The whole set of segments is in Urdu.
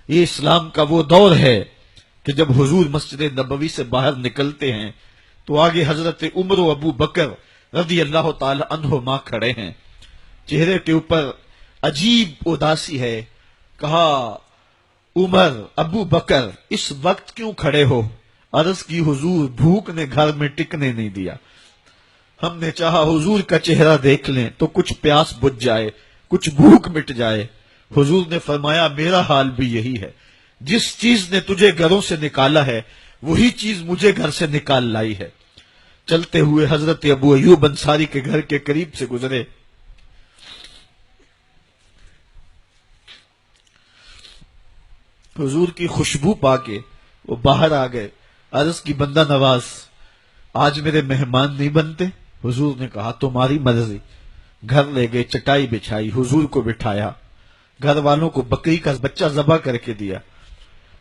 یہ اسلام کا وہ دور ہے کہ جب حضور مسجد نبوی سے باہر نکلتے ہیں تو آگے حضرت عمر و ابو بکر رضی اللہ تعالی عنہما کھڑے ہیں. چہرے کے اوپر عجیب اداسی ہے. کہا عمر ابو بکر اس وقت کیوں کھڑے ہو؟ عرض کی حضور بھوک نے گھر میں ٹکنے نہیں دیا. ہم نے چاہا حضور کا چہرہ دیکھ لیں تو کچھ پیاس بجھ جائے، کچھ بھوک مٹ جائے. حضور نے فرمایا میرا حال بھی یہی ہے. جس چیز نے تجھے گھروں سے نکالا ہے وہی چیز مجھے گھر سے نکال لائی ہے. چلتے ہوئے حضرت ابو ایوب انصاری کے گھر کے قریب سے گزرے. حضور کی خوشبو پا کے وہ باہر آ گئے. عرض کی بندہ نواز آج میرے مہمان نہیں بنتے؟ حضور نے کہا تمہاری مرضی. گھر لے گئے، چٹائی بچھائی، حضور کو بٹھایا، گھر والوں کو بکری کا بچہ ذبح کر کے دیا.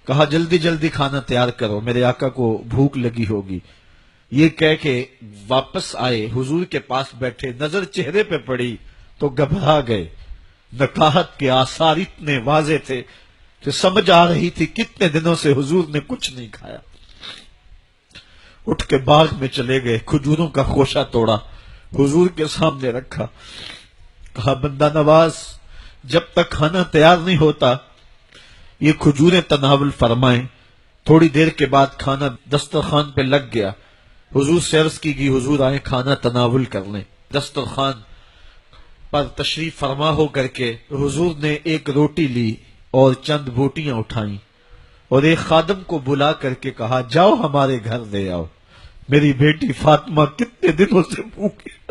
کہا جلدی جلدی کھانا تیار کرو، میرے آقا کو بھوک لگی ہوگی. یہ کہہ کے واپس آئے، حضور کے پاس بیٹھے، نظر چہرے پہ پڑی تو گھبرا گئے. نکاحت کے آثار اتنے واضح تھے کہ سمجھ آ رہی تھی کتنے دنوں سے حضور نے کچھ نہیں کھایا. اٹھ کے باغ میں چلے گئے، کھجوروں کا خوشہ توڑا، حضور کے سامنے رکھا. کہا بندہ نواز جب تک کھانا تیار نہیں ہوتا یہ کھجوریں تناول فرمائیں. تھوڑی دیر کے بعد کھانا دسترخوان پہ لگ گیا. حضور سے عرض کی گئی حضور آئیں کھانا تناول کر لیں. دسترخوان پر تشریف فرما ہو کر کے حضور نے ایک روٹی لی اور چند بوٹیاں اٹھائیں اور ایک خادم کو بلا کر کے کہا جاؤ ہمارے گھر لے آؤ، میری بیٹی فاطمہ کتنے دنوں سے بھوکی.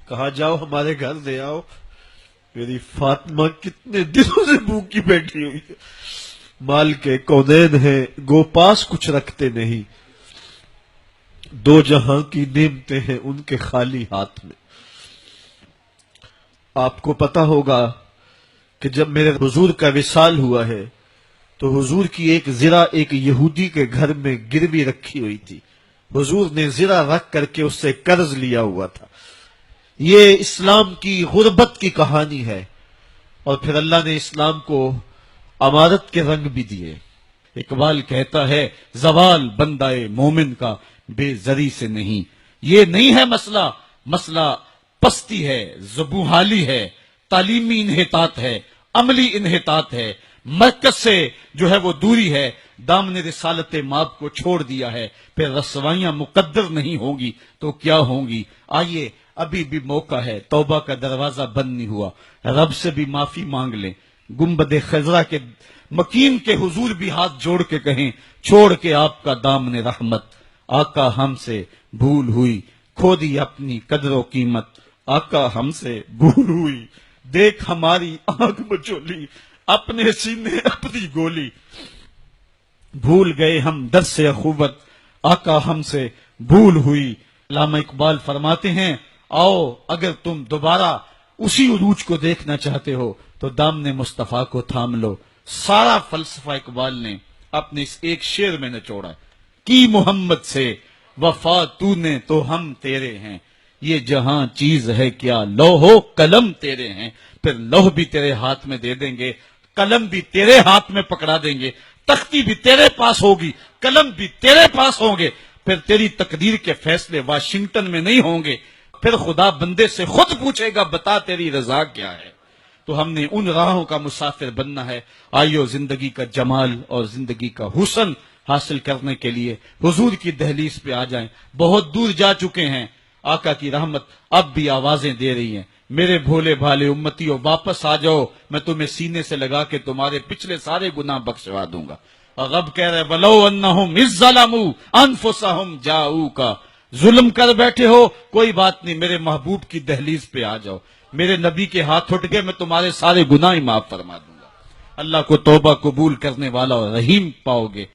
کہا جاؤ ہمارے گھر لے آؤ، میری فاطمہ کتنے دنوں سے بھوکی بیٹھی ہوئی ہے. مال کے کونین ہیں گو پاس کچھ رکھتے نہیں، دو جہاں کی نعمتیں ہیں ان کے خالی ہاتھ میں. آپ کو پتا ہوگا کہ جب میرے حضور کا وصال ہوا ہے تو حضور کی ایک زرہ ایک یہودی کے گھر میں گروی رکھی ہوئی تھی. حضور نے زرہ رکھ کر کے اس سے قرض لیا ہوا تھا. یہ اسلام کی غربت کی کہانی ہے اور پھر اللہ نے اسلام کو امارت کے رنگ بھی دیے. اقبال کہتا ہے زوال بندہ مومن کا بے زری سے نہیں. یہ نہیں ہے مسئلہ، مسئلہ پستی ہے، زبوحالی ہے، تعلیمی انحطاط ہے، عملی انحطاط ہے، مرکز سے جو ہے وہ دوری ہے. دامن رسالت ماب کو چھوڑ دیا ہے. پھر رسوائیاں مقدر نہیں ہوں گی تو کیا ہوں گی. آئیے ابھی بھی موقع ہے، توبہ کا دروازہ بند نہیں ہوا، رب سے بھی معافی مانگ لیں. گنبد خضرا کے مکین کے حضور بھی ہاتھ جوڑ کے کہیں چھوڑ کے آپ کا دامن رحمت. آقا ہم سے بھول ہوئی، کھو دی اپنی قدر و قیمت. آقا ہم سے بھول ہوئی، دیکھ ہماری آنکھ مچولی، اپنے سینے اپنی گولی. بھول گئے ہم درس اخوت، آقا ہم سے بھول ہوئی. علامہ اقبال فرماتے ہیں آؤ اگر تم دوبارہ اسی عروج کو دیکھنا چاہتے ہو تو دامن مصطفیٰ کو تھام لو. سارا فلسفہ اقبال نے اپنے اس ایک شعر میں نچوڑا کی محمد سے وفا تو نے تو ہم تیرے ہیں. یہ جہاں چیز ہے کیا لوح و قلم تیرے ہیں. پھر لوح بھی تیرے ہاتھ میں دے دیں گے، قلم بھی تیرے ہاتھ میں پکڑا دیں گے، تختی بھی تیرے پاس ہوگی، قلم بھی تیرے پاس ہوں گے. پھر تیری تقدیر کے فیصلے واشنگٹن میں نہیں ہوں گے. پھر خدا بندے سے خود پوچھے گا بتا تیری رضا کیا ہے. تو ہم نے ان راہوں کا مسافر بننا ہے. آئیو زندگی کا جمال اور زندگی کا حسن حاصل کرنے کے لیے حضور کی دہلیز پہ آ جائیں. بہت دور جا چکے ہیں، آقا کی رحمت اب بھی آوازیں دے رہی ہیں. میرے بھولے بھالے امتیوں واپس آ جاؤ، میں تمہیں سینے سے لگا کے تمہارے پچھلے سارے گناہ بخشوا دوں گا. اور رب کہہ رہے وَلَوْ أَنَّهُمْ إِذْ ظَلَمُوا أَنفُسَهُمْ جَاءُوكَ. ظلم کر بیٹھے ہو کوئی بات نہیں، میرے محبوب کی دہلیز پہ آ جاؤ. میرے نبی کے ہاتھ اٹھ گئے، میں تمہارے سارے گناہ معاف فرما دوں گا. اللہ کو توبہ قبول کرنے والا اور رحیم پاؤ گے.